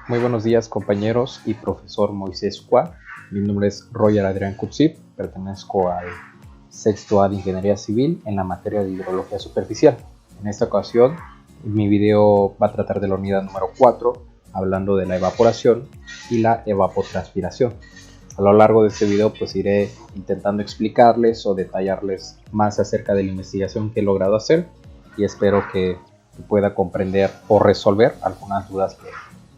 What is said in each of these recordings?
Muy buenos días compañeros y profesor Moisés Cua. Mi nombre es Roger Adrián Kutsip, pertenezco al sexto A de Ingeniería Civil en la materia de Hidrología Superficial. En esta ocasión mi video va a tratar de la unidad número 4, hablando de la evaporación y la evapotranspiración. A lo largo de este video pues iré intentando explicarles o detallarles más acerca de la investigación que he logrado hacer y espero que pueda comprender o resolver algunas dudas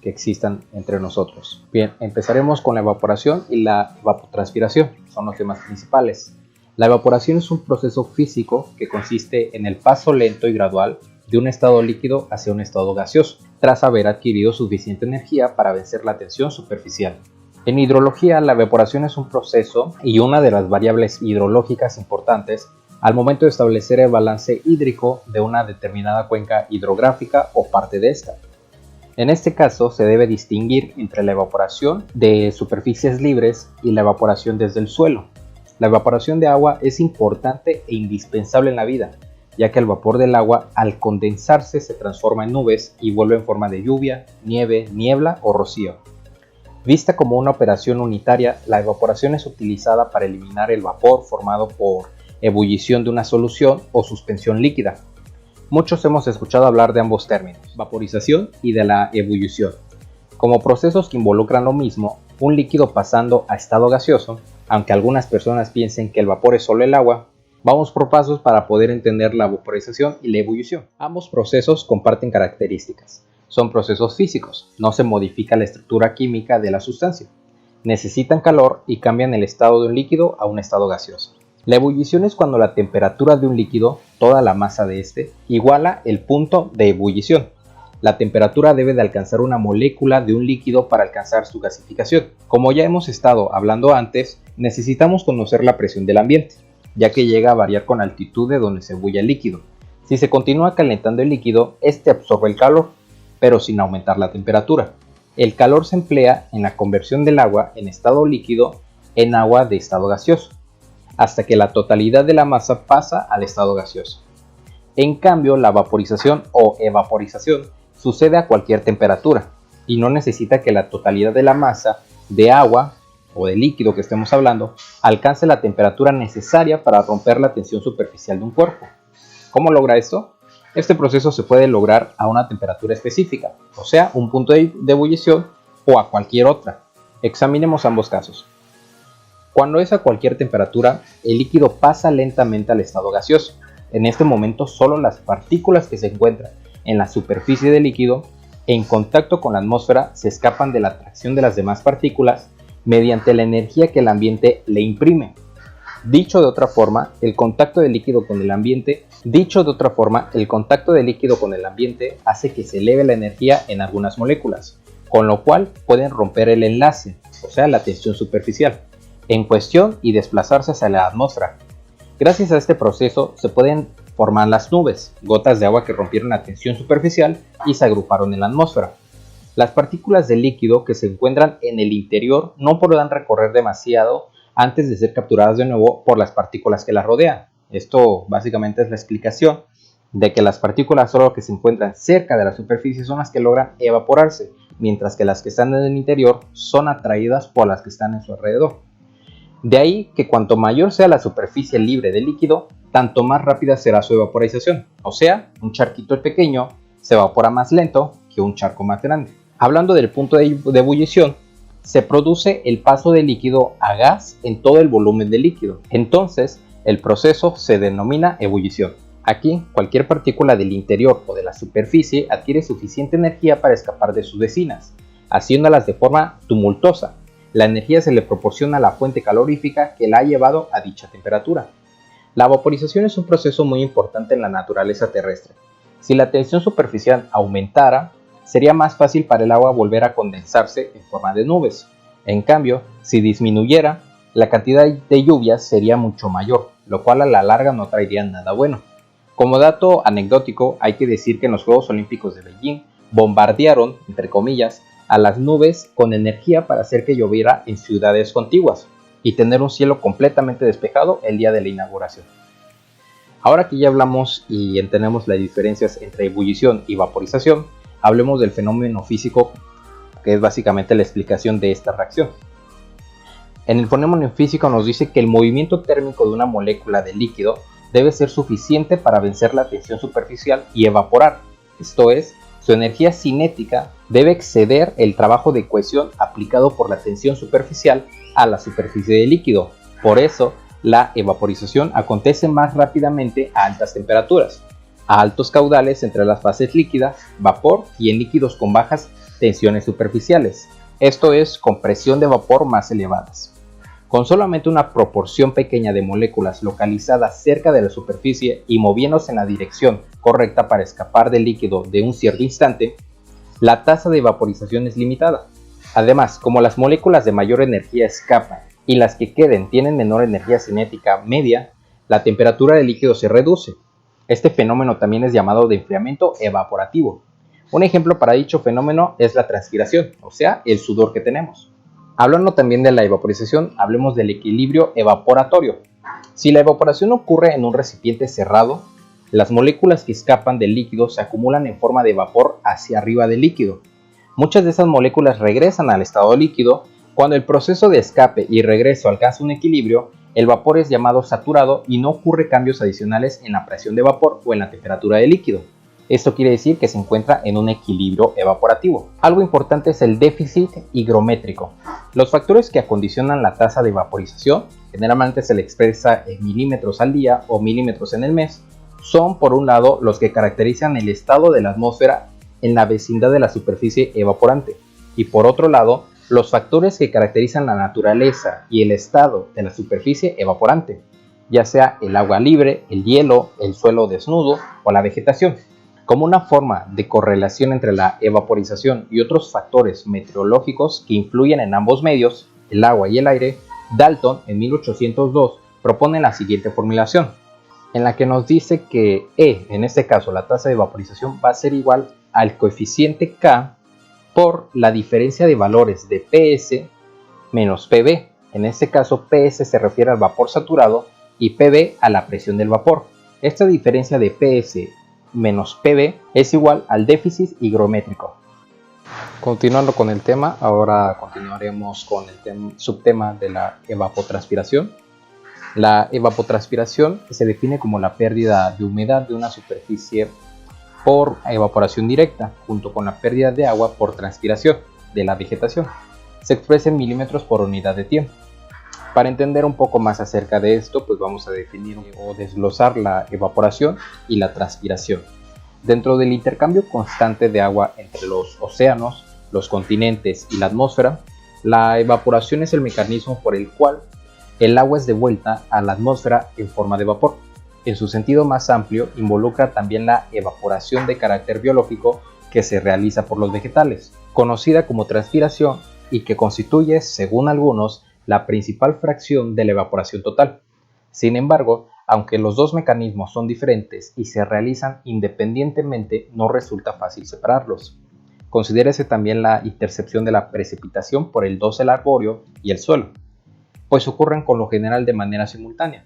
que existan entre nosotros. Bien, empezaremos con la evaporación y la evapotranspiración, son los temas principales. La evaporación es un proceso físico que consiste en el paso lento y gradual de un estado líquido hacia un estado gaseoso, tras haber adquirido suficiente energía para vencer la tensión superficial. En hidrología, la evaporación es un proceso y una de las variables hidrológicas importantes al momento de establecer el balance hídrico de una determinada cuenca hidrográfica o parte de esta. En este caso se debe distinguir entre la evaporación de superficies libres y la evaporación desde el suelo. La evaporación de agua es importante e indispensable en la vida, ya que el vapor del agua al condensarse se transforma en nubes y vuelve en forma de lluvia, nieve, niebla o rocío. Vista como una operación unitaria, la evaporación es utilizada para eliminar el vapor formado por ebullición de una solución o suspensión líquida. Muchos hemos escuchado hablar de ambos términos, vaporización y de la ebullición, como procesos que involucran lo mismo, un líquido pasando a estado gaseoso. Aunque algunas personas piensen que el vapor es solo el agua, vamos por pasos para poder entender la vaporización y la ebullición. Ambos procesos comparten características. Son procesos físicos, no se modifica la estructura química de la sustancia. Necesitan calor y cambian el estado de un líquido a un estado gaseoso. La ebullición es cuando la temperatura de un líquido, toda la masa de este, iguala el punto de ebullición. La temperatura debe de alcanzar una molécula de un líquido para alcanzar su gasificación. Como ya hemos estado hablando antes, necesitamos conocer la presión del ambiente, ya que llega a variar con la altitud de donde se ebulle el líquido. Si se continúa calentando el líquido, este absorbe el calor, pero sin aumentar la temperatura. El calor se emplea en la conversión del agua en estado líquido en agua de estado gaseoso, hasta que la totalidad de la masa pasa al estado gaseoso. En cambio, la vaporización o evaporización sucede a cualquier temperatura y no necesita que la totalidad de la masa de agua o de líquido que estemos hablando alcance la temperatura necesaria para romper la tensión superficial de un cuerpo. ¿Cómo logra esto? Este proceso se puede lograr a una temperatura específica, o sea, un punto de ebullición o a cualquier otra. Examinemos ambos casos. Cuando es a cualquier temperatura, el líquido pasa lentamente al estado gaseoso. En este momento, solo las partículas que se encuentran en la superficie del líquido en contacto con la atmósfera se escapan de la atracción de las demás partículas mediante la energía que el ambiente le imprime. Dicho de otra forma, el contacto del líquido con el ambiente hace que se eleve la energía en algunas moléculas, con lo cual pueden romper el enlace, o sea, la tensión superficial en cuestión y desplazarse hacia la atmósfera. Gracias a este proceso se pueden formar las nubes, gotas de agua que rompieron la tensión superficial y se agruparon en la atmósfera. Las partículas de líquido que se encuentran en el interior no podrán recorrer demasiado antes de ser capturadas de nuevo por las partículas que las rodean. Esto básicamente es la explicación de que las partículas solo que se encuentran cerca de la superficie son las que logran evaporarse, mientras que las que están en el interior son atraídas por las que están en su alrededor. De ahí que cuanto mayor sea la superficie libre de líquido, tanto más rápida será su evaporización. O sea, un charquito pequeño se evapora más lento que un charco más grande. Hablando del punto de ebullición, se produce el paso del líquido a gas en todo el volumen del líquido. Entonces, el proceso se denomina ebullición. Aquí, cualquier partícula del interior o de la superficie adquiere suficiente energía para escapar de sus vecinas, haciéndolas de forma tumultuosa. La energía se le proporciona a la fuente calorífica que la ha llevado a dicha temperatura. La vaporización es un proceso muy importante en la naturaleza terrestre. Si la tensión superficial aumentara, sería más fácil para el agua volver a condensarse en forma de nubes. En cambio, si disminuyera, la cantidad de lluvias sería mucho mayor, lo cual a la larga no traería nada bueno. Como dato anecdótico, hay que decir que en los Juegos Olímpicos de Beijing bombardearon, entre comillas, a las nubes con energía para hacer que lloviera en ciudades contiguas y tener un cielo completamente despejado el día de la inauguración. Ahora que ya hablamos y entendemos las diferencias entre ebullición y vaporización, hablemos del fenómeno físico que es básicamente la explicación de esta reacción. En el fenómeno físico nos dice que el movimiento térmico de una molécula de líquido debe ser suficiente para vencer la tensión superficial y evaporar. Esto es, su energía cinética debe exceder el trabajo de cohesión aplicado por la tensión superficial a la superficie del líquido. Por eso, la evaporización acontece más rápidamente a altas temperaturas, a altos caudales entre las fases líquida, vapor y en líquidos con bajas tensiones superficiales. Esto es, con presión de vapor más elevadas. Con solamente una proporción pequeña de moléculas localizadas cerca de la superficie y moviéndose en la dirección correcta para escapar del líquido de un cierto instante, la tasa de vaporización es limitada. Además, como las moléculas de mayor energía escapan y las que queden tienen menor energía cinética media, la temperatura del líquido se reduce. Este fenómeno también es llamado de enfriamiento evaporativo. Un ejemplo para dicho fenómeno es la transpiración, o sea, el sudor que tenemos. Hablando también de la evaporización, hablemos del equilibrio evaporatorio. Si la evaporación ocurre en un recipiente cerrado, las moléculas que escapan del líquido se acumulan en forma de vapor hacia arriba del líquido. Muchas de esas moléculas regresan al estado líquido. Cuando el proceso de escape y regreso alcanza un equilibrio, el vapor es llamado saturado y no ocurre cambios adicionales en la presión de vapor o en la temperatura del líquido. Esto quiere decir que se encuentra en un equilibrio evaporativo. Algo importante es el déficit higrométrico. Los factores que acondicionan la tasa de vaporización, generalmente se le expresa en milímetros al día o milímetros en el mes, son por un lado los que caracterizan el estado de la atmósfera en la vecindad de la superficie evaporante y por otro lado los factores que caracterizan la naturaleza y el estado de la superficie evaporante, ya sea el agua libre, el hielo, el suelo desnudo o la vegetación. Como una forma de correlación entre la evaporización y otros factores meteorológicos que influyen en ambos medios, el agua y el aire, Dalton en 1802 propone la siguiente formulación, en la que nos dice que E, en este caso la tasa de vaporización, va a ser igual al coeficiente K por la diferencia de valores de PS menos PV. En este caso PS se refiere al vapor saturado y PV a la presión del vapor. Esta diferencia de PS menos PV es igual al déficit higrométrico. Continuando con el tema, ahora continuaremos con el subtema de la evapotranspiración. La evapotranspiración se define como la pérdida de humedad de una superficie por evaporación directa, junto con la pérdida de agua por transpiración de la vegetación. Se expresa en milímetros por unidad de tiempo. Para entender un poco más acerca de esto, pues vamos a definir o desglosar la evaporación y la transpiración. Dentro del intercambio constante de agua entre los océanos, los continentes y la atmósfera, la evaporación es el mecanismo por el cual el agua es devuelta a la atmósfera en forma de vapor. En su sentido más amplio, involucra también la evaporación de carácter biológico que se realiza por los vegetales, conocida como transpiración y que constituye, según algunos, la principal fracción de la evaporación total. Sin embargo, aunque los dos mecanismos son diferentes y se realizan independientemente, no resulta fácil separarlos. Considérese también la intercepción de la precipitación por el dosel arbóreo y el suelo, pues ocurren con lo general de manera simultánea.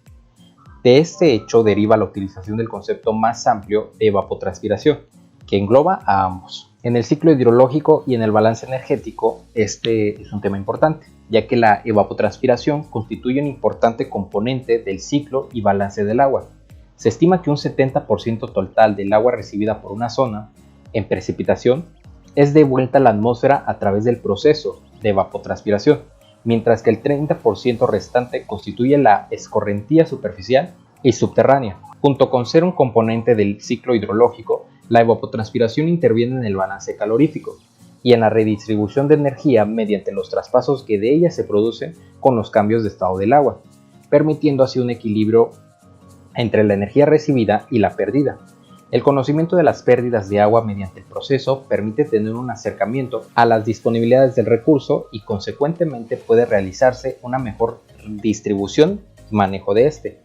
De este hecho deriva la utilización del concepto más amplio de evapotranspiración, que engloba a ambos. En el ciclo hidrológico y en el balance energético, este es un tema importante, ya que la evapotranspiración constituye un importante componente del ciclo y balance del agua. Se estima que un 70% total del agua recibida por una zona, en precipitación, es devuelta a la atmósfera a través del proceso de evapotranspiración, mientras que el 30% restante constituye la escorrentía superficial y subterránea. Junto con ser un componente del ciclo hidrológico, la evapotranspiración interviene en el balance calorífico y en la redistribución de energía mediante los traspasos que de ella se producen con los cambios de estado del agua, permitiendo así un equilibrio entre la energía recibida y la perdida. El conocimiento de las pérdidas de agua mediante el proceso permite tener un acercamiento a las disponibilidades del recurso y consecuentemente puede realizarse una mejor distribución y manejo de este.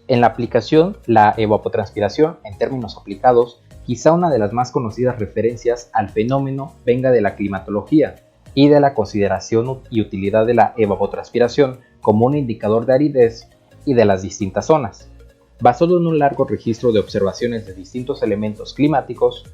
En la aplicación, la evapotranspiración, en términos aplicados, quizá una de las más conocidas referencias al fenómeno venga de la climatología y de la consideración y utilidad de la evapotranspiración como un indicador de aridez y de las distintas zonas, basado en un largo registro de observaciones de distintos elementos climáticos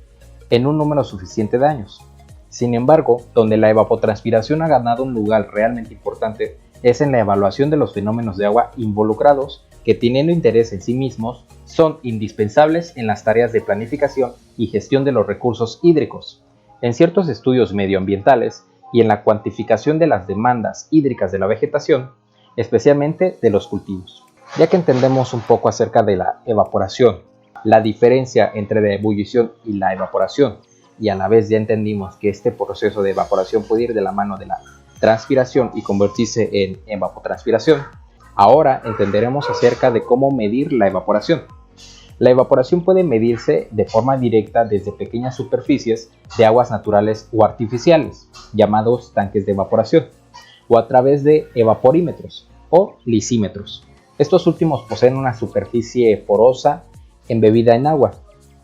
en un número suficiente de años. Sin embargo, donde la evapotranspiración ha ganado un lugar realmente importante es en la evaluación de los fenómenos de agua involucrados que, teniendo interés en sí mismos, son indispensables en las tareas de planificación y gestión de los recursos hídricos, en ciertos estudios medioambientales y en la cuantificación de las demandas hídricas de la vegetación, especialmente de los cultivos. Ya que entendemos un poco acerca de la evaporación, la diferencia entre la ebullición y la evaporación, y a la vez ya entendimos que este proceso de evaporación puede ir de la mano de la transpiración y convertirse en evapotranspiración, ahora entenderemos acerca de cómo medir la evaporación. La evaporación puede medirse de forma directa desde pequeñas superficies de aguas naturales o artificiales, llamados tanques de evaporación, o a través de evaporímetros o lisímetros. Estos últimos poseen una superficie porosa embebida en agua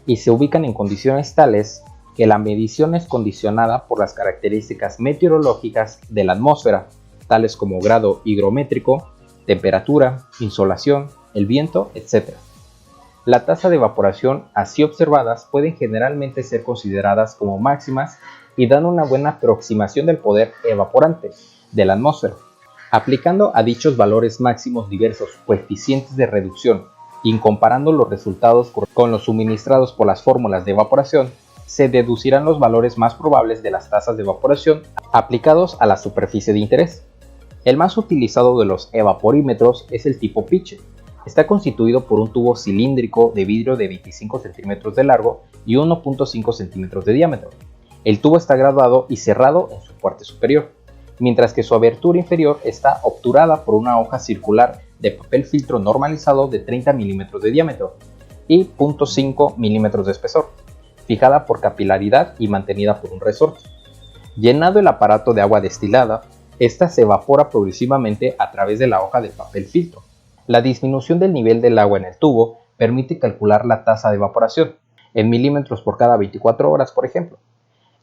y se ubican en condiciones tales que la medición es condicionada por las características meteorológicas de la atmósfera, tales como grado higrométrico, temperatura, insolación, el viento, etc. La tasa de evaporación así observadas pueden generalmente ser consideradas como máximas y dan una buena aproximación del poder evaporante de la atmósfera. Aplicando a dichos valores máximos diversos coeficientes de reducción y comparando los resultados con los suministrados por las fórmulas de evaporación, se deducirán los valores más probables de las tasas de evaporación aplicados a la superficie de interés. El más utilizado de los evaporímetros es el tipo Pitcher. Está constituido por un tubo cilíndrico de vidrio de 25 centímetros de largo y 1.5 centímetros de diámetro. El tubo está graduado y cerrado en su parte superior, mientras que su abertura inferior está obturada por una hoja circular de papel filtro normalizado de 30 milímetros de diámetro y 0.5 milímetros de espesor, fijada por capilaridad y mantenida por un resorte. Llenado el aparato de agua destilada, esta se evapora progresivamente a través de la hoja de papel filtro. La disminución del nivel del agua en el tubo permite calcular la tasa de evaporación, en milímetros por cada 24 horas, por ejemplo.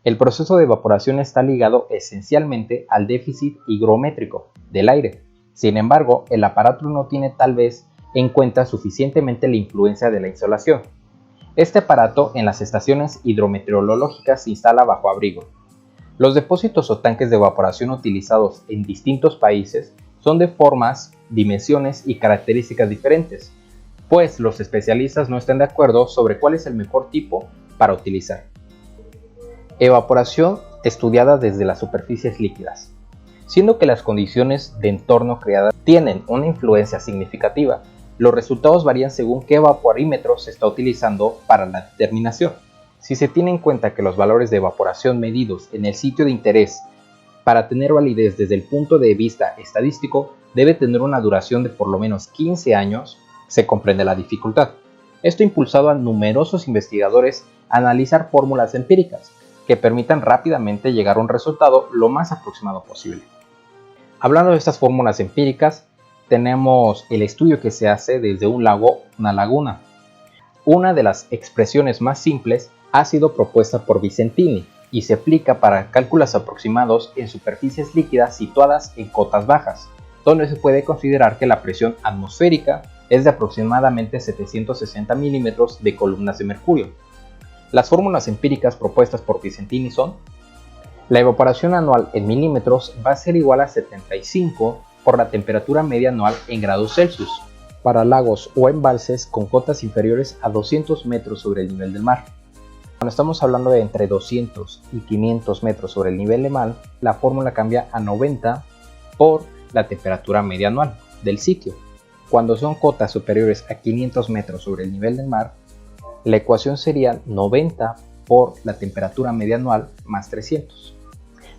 El proceso de evaporación está ligado esencialmente al déficit higrométrico del aire. Sin embargo, el aparato no tiene tal vez en cuenta suficientemente la influencia de la insolación. Este aparato en las estaciones hidrometeorológicas se instala bajo abrigo. Los depósitos o tanques de evaporación utilizados en distintos países son de formas, dimensiones y características diferentes, pues los especialistas no están de acuerdo sobre cuál es el mejor tipo para utilizar. Evaporación estudiada desde las superficies líquidas. Siendo que las condiciones de entorno creadas tienen una influencia significativa, los resultados varían según qué evaporímetro se está utilizando para la determinación. Si se tiene en cuenta que los valores de evaporación medidos en el sitio de interés para tener validez desde el punto de vista estadístico debe tener una duración de por lo menos 15 años, se comprende la dificultad. Esto ha impulsado a numerosos investigadores a analizar fórmulas empíricas que permitan rápidamente llegar a un resultado lo más aproximado posible. Hablando de estas fórmulas empíricas, tenemos el estudio que se hace desde un lago, una laguna. Una de las expresiones más simples ha sido propuesta por Vicentini y se aplica para cálculos aproximados en superficies líquidas situadas en cotas bajas, donde se puede considerar que la presión atmosférica es de aproximadamente 760 milímetros de columnas de mercurio. Las fórmulas empíricas propuestas por Vicentini son: la evaporación anual en milímetros va a ser igual a 75 por la temperatura media anual en grados Celsius, para lagos o embalses con cotas inferiores a 200 metros sobre el nivel del mar. Cuando estamos hablando de entre 200 y 500 metros sobre el nivel del mar, la fórmula cambia a 90 por la temperatura media anual del sitio. Cuando son cotas superiores a 500 metros sobre el nivel del mar, la ecuación sería 90 por la temperatura media anual más 300.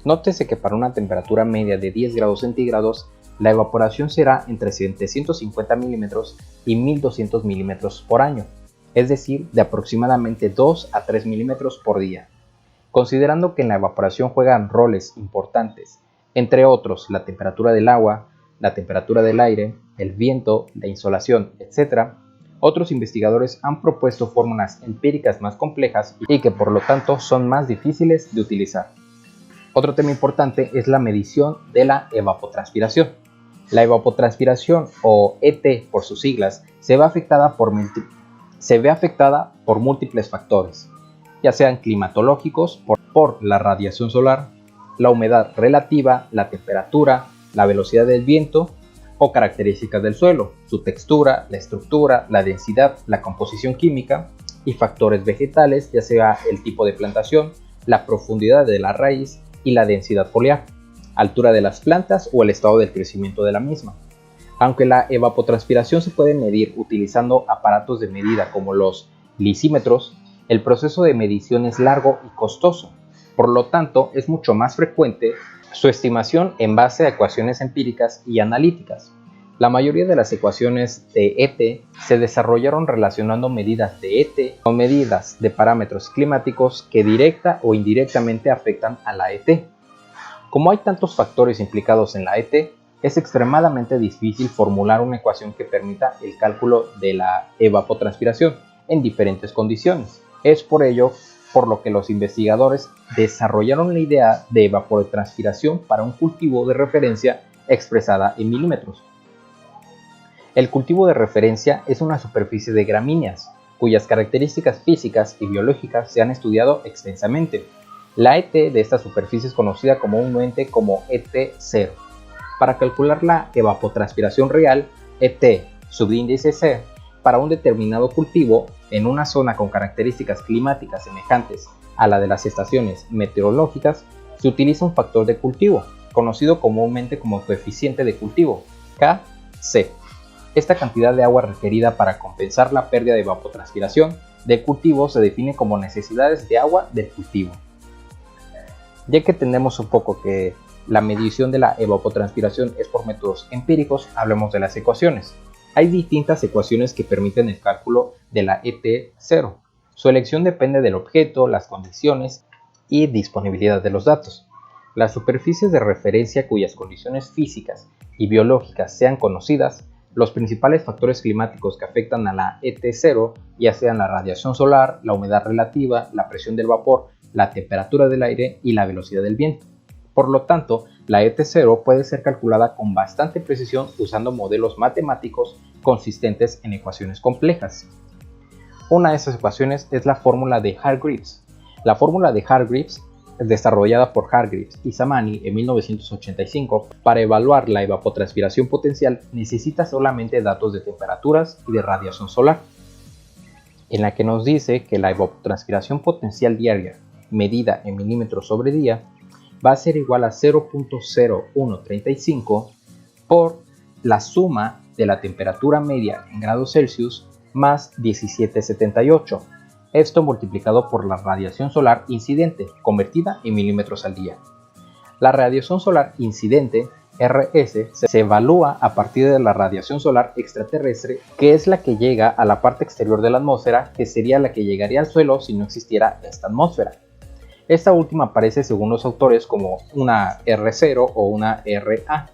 Nótese que para una temperatura media de 10 grados centígrados, la evaporación será entre 750 milímetros y 1200 milímetros por año, es decir, de aproximadamente 2 a 3 milímetros por día. Considerando que en la evaporación juegan roles importantes, entre otros la temperatura del agua, la temperatura del aire, el viento, la insolación, etc., otros investigadores han propuesto fórmulas empíricas más complejas y que por lo tanto son más difíciles de utilizar. Otro tema importante es la medición de la evapotranspiración. La evapotranspiración, o ET por sus siglas, se ve afectada por múltiples factores. ya sean climatológicos por la radiación solar, la humedad relativa, la temperatura, la velocidad del viento o características del suelo, su textura, la estructura, la densidad, la composición química y factores vegetales, ya sea el tipo de plantación, la profundidad de la raíz y la densidad foliar, altura de las plantas o el estado del crecimiento de la misma. Aunque la evapotranspiración se puede medir utilizando aparatos de medida como los lisímetros, el proceso de medición es largo y costoso. Por lo tanto, es mucho más frecuente su estimación en base a ecuaciones empíricas y analíticas. La mayoría de las ecuaciones de ET se desarrollaron relacionando medidas de ET con medidas de parámetros climáticos que directa o indirectamente afectan a la ET. Como hay tantos factores implicados en la ET, es extremadamente difícil formular una ecuación que permita el cálculo de la evapotranspiración en diferentes condiciones. Es por ello por lo que los investigadores desarrollaron la idea de evapotranspiración para un cultivo de referencia expresada en milímetros. El cultivo de referencia es una superficie de gramíneas, cuyas características físicas y biológicas se han estudiado extensamente. La ET de esta superficie es conocida comúnmente como ET0. Para calcular la evapotranspiración real, ET subíndice C, para un determinado cultivo en una zona con características climáticas semejantes a la de las estaciones meteorológicas, se utiliza un factor de cultivo, conocido comúnmente como coeficiente de cultivo, Kc. Esta cantidad de agua requerida para compensar la pérdida de evapotranspiración del cultivo se define como necesidades de agua del cultivo. Ya que entendemos un poco que la medición de la evapotranspiración es por métodos empíricos, hablemos de las ecuaciones. Hay distintas ecuaciones que permiten el cálculo de la ET0. Su elección depende del objeto, las condiciones y disponibilidad de los datos. Las superficies de referencia cuyas condiciones físicas y biológicas sean conocidas, los principales factores climáticos que afectan a la ET0, ya sean la radiación solar, la humedad relativa, la presión del vapor, la temperatura del aire y la velocidad del viento. Por lo tanto, la ET0 puede ser calculada con bastante precisión usando modelos matemáticos consistentes en ecuaciones complejas. Una de esas ecuaciones es la fórmula de Hargreaves. La fórmula de Hargreaves, desarrollada por Hargreaves y Samani en 1985, para evaluar la evapotranspiración potencial necesita solamente datos de temperaturas y de radiación solar, en la que nos dice que la evapotranspiración potencial diaria, medida en milímetros sobre día, va a ser igual a 0.0135 por la suma de la temperatura media en grados Celsius más 1778. Esto multiplicado por la radiación solar incidente, convertida en milímetros al día. La radiación solar incidente, RS, se evalúa a partir de la radiación solar extraterrestre, que es la que llega a la parte exterior de la atmósfera, que sería la que llegaría al suelo si no existiera esta atmósfera. Esta última aparece según los autores como una R0 o una RA,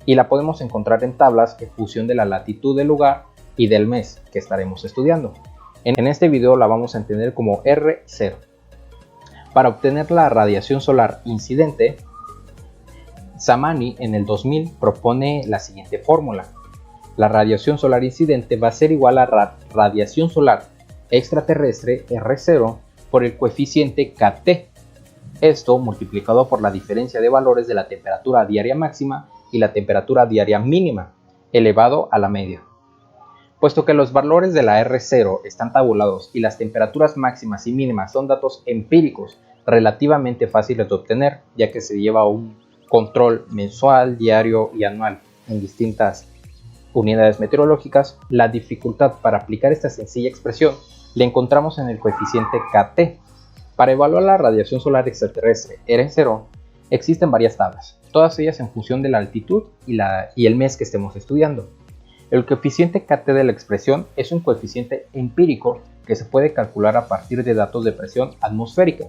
y la podemos encontrar en tablas en función de la latitud del lugar y del mes que estaremos estudiando. En este video la vamos a entender como R0. Para obtener la radiación solar incidente, Samani en el 2000 propone la siguiente fórmula. La radiación solar incidente va a ser igual a radiación solar extraterrestre R0 por el coeficiente Kt. Esto multiplicado por la diferencia de valores de la temperatura diaria máxima y la temperatura diaria mínima, elevado a la media. Puesto que los valores de la R0 están tabulados y las temperaturas máximas y mínimas son datos empíricos relativamente fáciles de obtener, ya que se lleva un control mensual, diario y anual en distintas unidades meteorológicas, la dificultad para aplicar esta sencilla expresión la encontramos en el coeficiente Kt. Para evaluar la radiación solar extraterrestre R0 existen varias tablas, todas ellas en función de la altitud y el mes que estemos estudiando. El coeficiente Kt de la expresión es un coeficiente empírico que se puede calcular a partir de datos de presión atmosférica,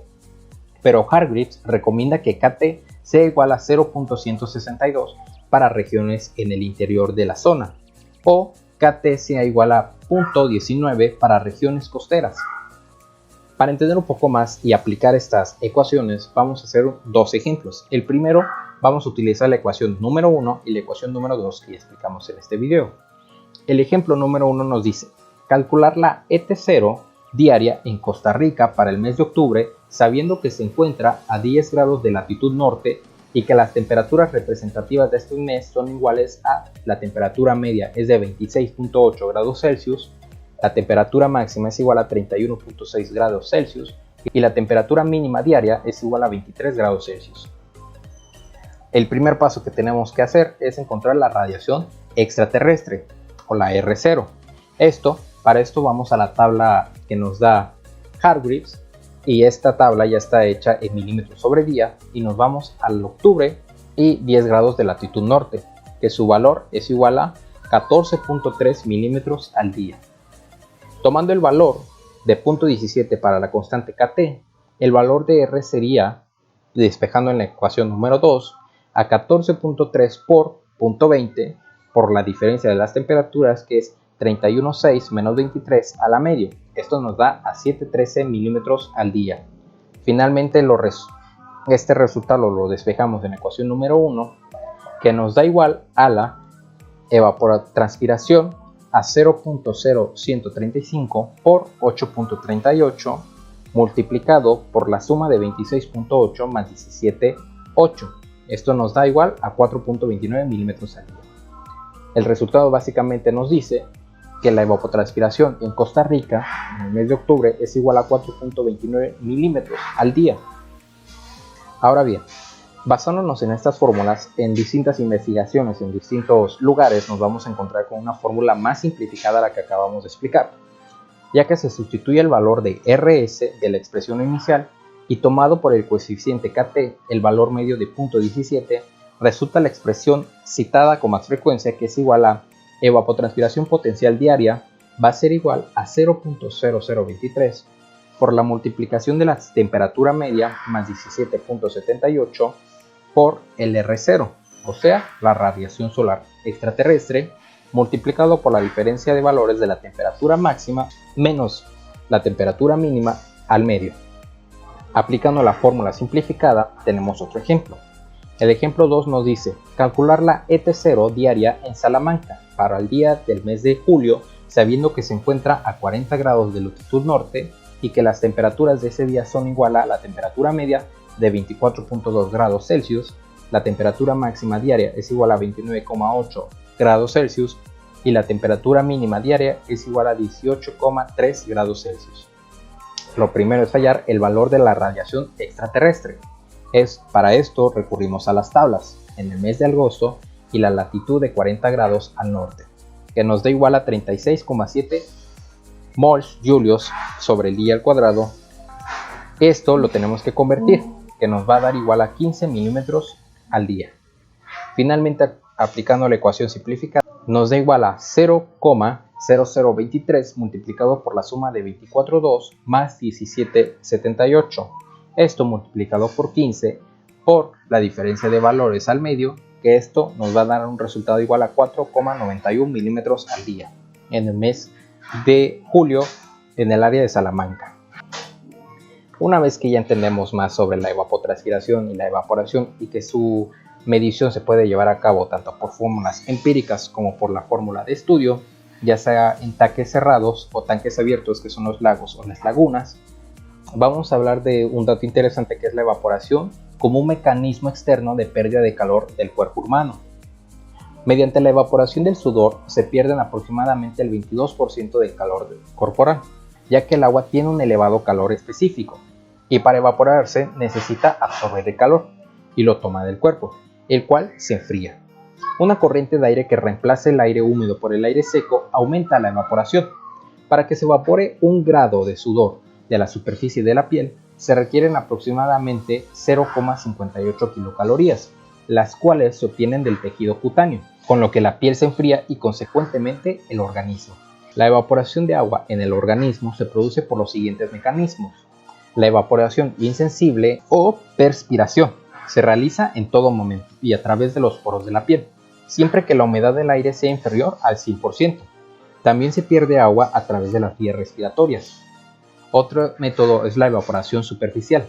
pero Hargreaves recomienda que Kt sea igual a 0.162 para regiones en el interior de la zona, o Kt sea igual a 0.19 para regiones costeras. Para entender un poco más y aplicar estas ecuaciones, vamos a hacer dos ejemplos. El primero, vamos a utilizar la ecuación número 1 y la ecuación número 2 que ya explicamos en este video. El ejemplo número 1 nos dice, calcular la ET0 diaria en Costa Rica para el mes de octubre, sabiendo que se encuentra a 10 grados de latitud norte y que las temperaturas representativas de este mes son iguales a la temperatura media es de 26.8 grados Celsius, la temperatura máxima es igual a 31.6 grados Celsius y la temperatura mínima diaria es igual a 23 grados Celsius. El primer paso que tenemos que hacer es encontrar la radiación extraterrestre o la R0. Para esto vamos a la tabla que nos da Hargreaves y esta tabla ya está hecha en milímetros sobre día y nos vamos al octubre y 10 grados de latitud norte, que su valor es igual a 14.3 milímetros al día. Tomando el valor de 0.17 para la constante Kt, el valor de R sería, despejando en la ecuación número 2, a 14.3 por 0.20 por la diferencia de las temperaturas, que es 31.6 menos 23 a la media. Esto nos da a 7.13 milímetros al día. Finalmente este resultado lo despejamos en la ecuación número 1, que nos da igual a la evapotranspiración a 0.0135 por 8.38 multiplicado por la suma de 26.8 más 17.8. Esto nos da igual a 4.29 milímetros al día. El resultado básicamente nos dice que la evapotranspiración en Costa Rica en el mes de octubre es igual a 4.29 milímetros al día. Ahora bien, basándonos en estas fórmulas, en distintas investigaciones en distintos lugares nos vamos a encontrar con una fórmula más simplificada a la que acabamos de explicar, ya que se sustituye el valor de RS de la expresión inicial y tomado por el coeficiente Kt, el valor medio de 0.17, resulta la expresión citada con más frecuencia, que es igual a evapotranspiración potencial diaria va a ser igual a 0.0023 por la multiplicación de la temperatura media más 17.78 por el R0, o sea, la radiación solar extraterrestre, multiplicado por la diferencia de valores de la temperatura máxima menos la temperatura mínima al medio. Aplicando la fórmula simplificada, tenemos otro ejemplo. El ejemplo 2 nos dice calcular la ET0 diaria en Salamanca para el día del mes de julio, sabiendo que se encuentra a 40 grados de latitud norte y que las temperaturas de ese día son igual a la temperatura media de 24.2 grados Celsius, la temperatura máxima diaria es igual a 29.8 grados Celsius y la temperatura mínima diaria es igual a 18.3 grados Celsius. Lo primero es hallar el valor de la radiación extraterrestre. Para esto recurrimos a las tablas en el mes de agosto y la latitud de 40 grados al norte, que nos da igual a 36,7 moles julios sobre el día al cuadrado. Esto lo tenemos que convertir, que nos va a dar igual a 15 milímetros al día. Finalmente, aplicando la ecuación simplificada, nos da igual a 0,0023 multiplicado por la suma de 24.2 más 17.78. Esto multiplicado por 15 por la diferencia de valores al medio, que esto nos va a dar un resultado igual a 4,91 milímetros al día en el mes de julio en el área de Salamanca. Una vez que ya entendemos más sobre la evapotranspiración y la evaporación y que su medición se puede llevar a cabo tanto por fórmulas empíricas como por la fórmula de estudio, ya sea en tanques cerrados o tanques abiertos, que son los lagos o las lagunas, vamos a hablar de un dato interesante, que es la evaporación como un mecanismo externo de pérdida de calor del cuerpo humano. Mediante la evaporación del sudor se pierden aproximadamente el 22% del calor corporal, ya que el agua tiene un elevado calor específico y para evaporarse necesita absorber el calor y lo toma del cuerpo, el cual se enfría. Una corriente de aire que reemplace el aire húmedo por el aire seco aumenta la evaporación. Para que se evapore 1 grado de sudor de la superficie de la piel, se requieren aproximadamente 0,58 kilocalorías, las cuales se obtienen del tejido cutáneo, con lo que la piel se enfría y consecuentemente el organismo. La evaporación de agua en el organismo se produce por los siguientes mecanismos. La evaporación insensible o perspiración se realiza en todo momento y a través de los poros de la piel, siempre que la humedad del aire sea inferior al 100%. También se pierde agua a través de las vías respiratorias. Otro método es la evaporación superficial,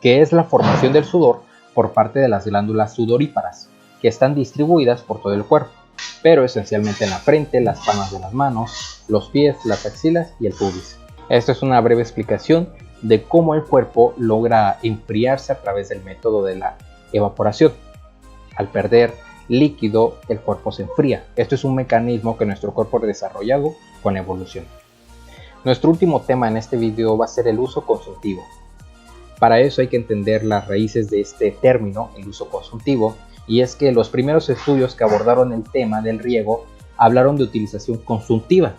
que es la formación del sudor por parte de las glándulas sudoríparas, que están distribuidas por todo el cuerpo, pero esencialmente en la frente, las palmas de las manos, los pies, las axilas y el pubis. Esto es una breve explicación de cómo el cuerpo logra enfriarse a través del método de la evaporación. Al perder líquido, el cuerpo se enfría. Esto es un mecanismo que nuestro cuerpo ha desarrollado con la evolución. Nuestro último tema en este video va a ser el uso consultivo. Para eso hay que entender las raíces de este término, el uso consultivo, y es que los primeros estudios que abordaron el tema del riego hablaron de utilización consultiva,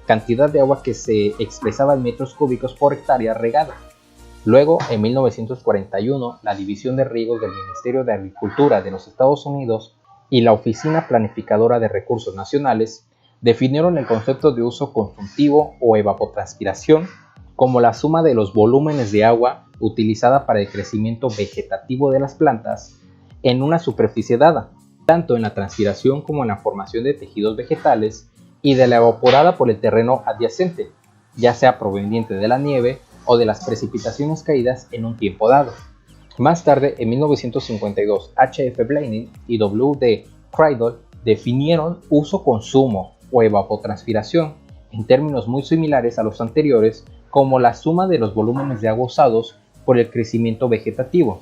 cantidad de agua que se expresaba en metros cúbicos por hectárea regada. Luego, en 1941, la División de Riegos del Ministerio de Agricultura de los Estados Unidos y la Oficina Planificadora de Recursos Nacionales definieron el concepto de uso consultivo o evapotranspiración como la suma de los volúmenes de agua utilizada para el crecimiento vegetativo de las plantas en una superficie dada, tanto en la transpiración como en la formación de tejidos vegetales y de la evaporada por el terreno adyacente, ya sea proveniente de la nieve o de las precipitaciones caídas en un tiempo dado. Más tarde, en 1952, H.F. Blaney y W.D. Cridle definieron uso-consumo o evapotranspiración en términos muy similares a los anteriores como la suma de los volúmenes de agua usados por el crecimiento vegetativo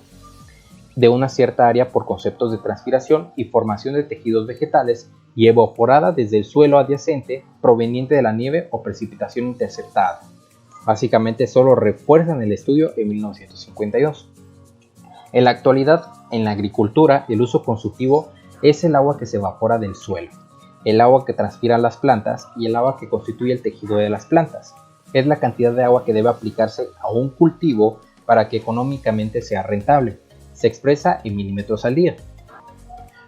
de una cierta área por conceptos de transpiración y formación de tejidos vegetales y evaporada desde el suelo adyacente proveniente de la nieve o precipitación interceptada. Básicamente solo refuerzan el estudio en 1952. En la actualidad, en la agricultura, el uso consultivo es el agua que se evapora del suelo, el agua que transpiran las plantas y el agua que constituye el tejido de las plantas. Es la cantidad de agua que debe aplicarse a un cultivo para que económicamente sea rentable. Se expresa en milímetros al día.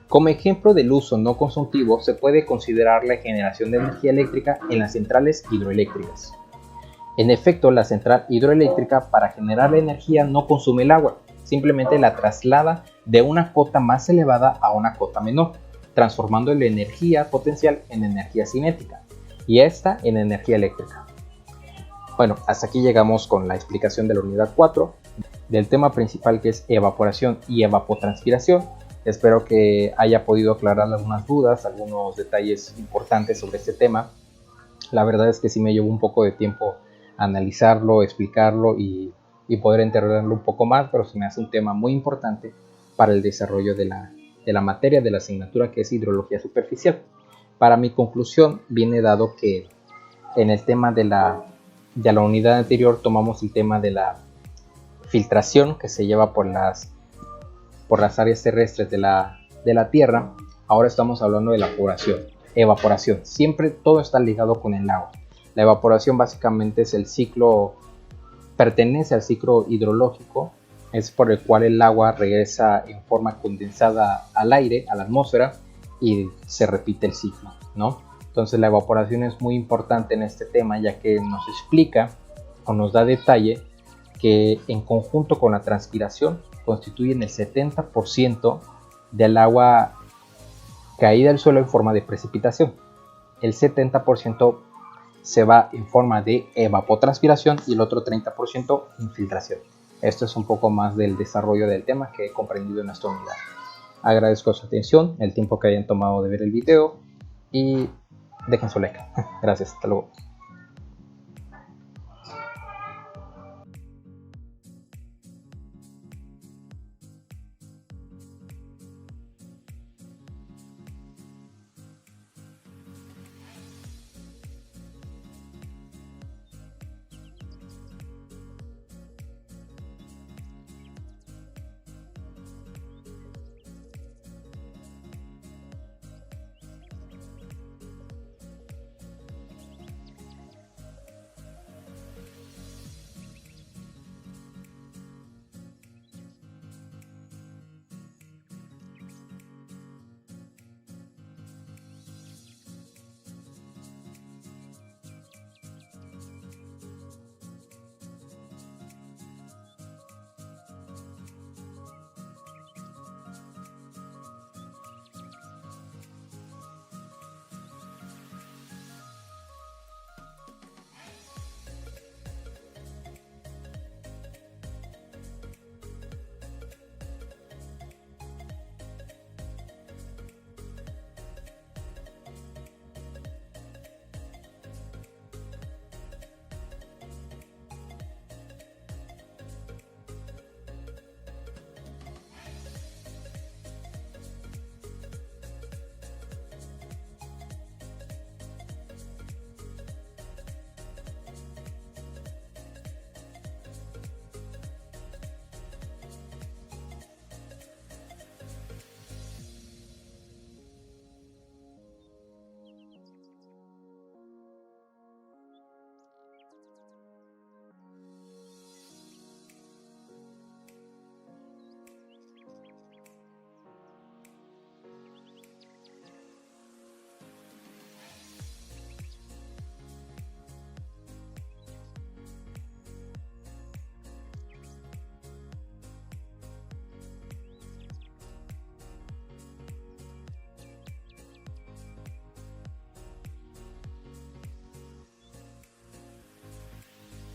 Como ejemplo del uso no consultivo se puede considerar la generación de energía eléctrica en las centrales hidroeléctricas. En efecto, la central hidroeléctrica para generar la energía no consume el agua, simplemente la traslada de una cota más elevada a una cota menor, transformando la energía potencial en energía cinética y esta en energía eléctrica. Bueno, hasta aquí llegamos con la explicación de la unidad 4 del tema principal, que es evaporación y evapotranspiración. Espero que haya podido aclarar algunas dudas, algunos detalles importantes sobre este tema. La verdad es que sí me llevó un poco de tiempo analizarlo, explicarlo y poder entenderlo un poco más, pero se me hace un tema muy importante para el desarrollo de la materia de la asignatura, que es hidrología superficial. Para mi conclusión viene dado que en el tema de la unidad anterior tomamos el tema de la filtración que se lleva por las áreas terrestres de la Tierra. Ahora estamos hablando de la evaporación. Siempre todo está ligado con el agua. La evaporación básicamente es pertenece al ciclo hidrológico, es por el cual el agua regresa en forma condensada al aire, a la atmósfera, y se repite el ciclo, ¿no? Entonces la evaporación es muy importante en este tema, ya que nos explica o nos da detalle que en conjunto con la transpiración constituyen el 70% del agua caída al suelo en forma de precipitación. El 70% se va en forma de evapotranspiración y el otro 30% infiltración. Esto es un poco más del desarrollo del tema que he comprendido en esta unidad. Agradezco su atención, el tiempo que hayan tomado de ver el video y dejen su like. Gracias, hasta luego.